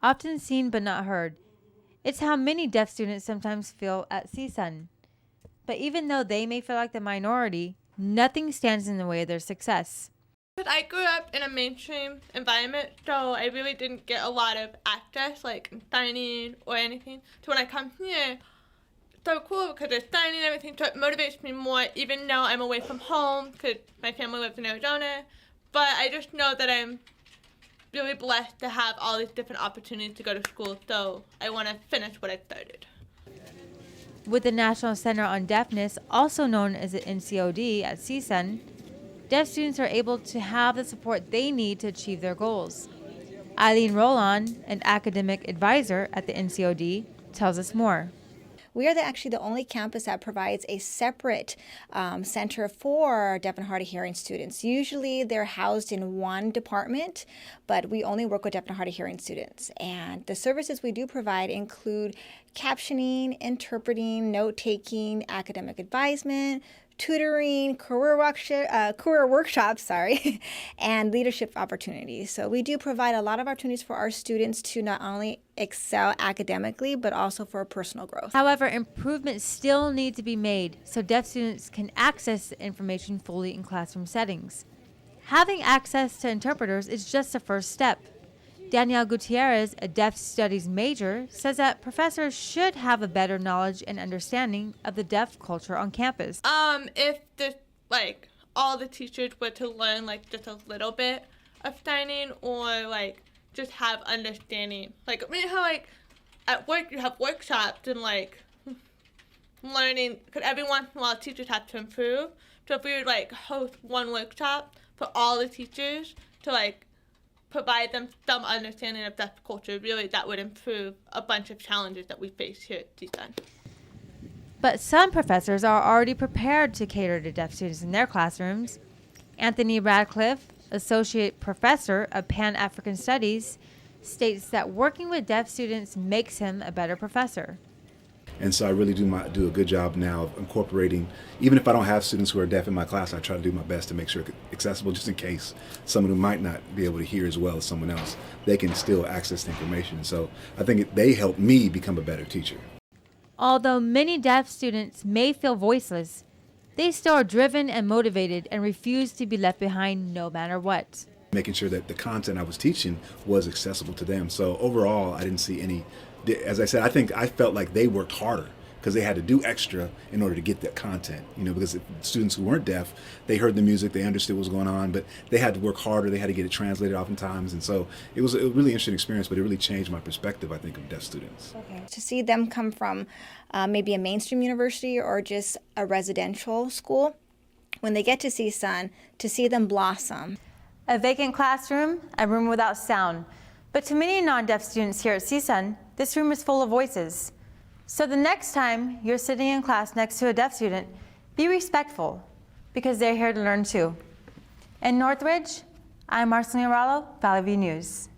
often seen but not heard. It's how many deaf students sometimes feel at CSUN. But even though they may feel like the minority, nothing stands in the way of their success. I grew up in a mainstream environment, so I really didn't get a lot of access, like signing or anything. So when I come here, it's so cool because there's signing and everything, so it motivates me more, even though I'm away from home because my family lives in Arizona. But I just know that I'm really blessed to have all these different opportunities to go to school, so I want to finish what I started. With the National Center on Deafness, also known as the NCOD at CSUN, deaf students are able to have the support they need to achieve their goals. Eileen Roland, an academic advisor at the NCOD, tells us more. We are actually the only campus that provides a separate center for deaf and hard of hearing students. Usually they're housed in one department, but we only work with deaf and hard of hearing students. And the services we do provide include captioning, interpreting, note-taking, academic advisement, tutoring, career workshops, and leadership opportunities. So we do provide a lot of opportunities for our students to not only excel academically, but also for personal growth. However, improvements still need to be made so deaf students can access the information fully in classroom settings. Having access to interpreters is just the first step. Danielle Gutierrez, a deaf studies major, says that professors should have a better knowledge and understanding of the deaf culture on campus. If all the teachers were to learn just a little bit of signing, or just have understanding. How at work you have workshops and learning, because every once in a while teachers have to improve. So if we would host one workshop for all the teachers to provide them some understanding of deaf culture, really that would improve a bunch of challenges that we face here at CSUN. But some professors are already prepared to cater to deaf students in their classrooms. Anthony Radcliffe, Associate Professor of Pan-African Studies, states that working with deaf students makes him a better professor. And so I really do a good job now of incorporating, even if I don't have students who are deaf in my class, I try to do my best to make sure it's accessible, just in case someone who might not be able to hear as well as someone else, they can still access the information. So I think they help me become a better teacher. Although many deaf students may feel voiceless, they still are driven and motivated and refuse to be left behind no matter what. Making sure that the content I was teaching was accessible to them. So overall, I didn't see any, as I said, I felt like they worked harder because they had to do extra in order to get that content. Because students who weren't deaf, they heard the music, they understood what was going on, but they had to work harder, they had to get it translated oftentimes. And so it was a really interesting experience, but it really changed my perspective, I think, of deaf students. Okay. To see them come from maybe a mainstream university or just a residential school, when they get to CSUN, to see them blossom. A vacant classroom, a room without sound. But to many non-deaf students here at CSUN, this room is full of voices. So the next time you're sitting in class next to a deaf student, be respectful, because they're here to learn too. In Northridge, I'm Marceline Arallo, Valley View News.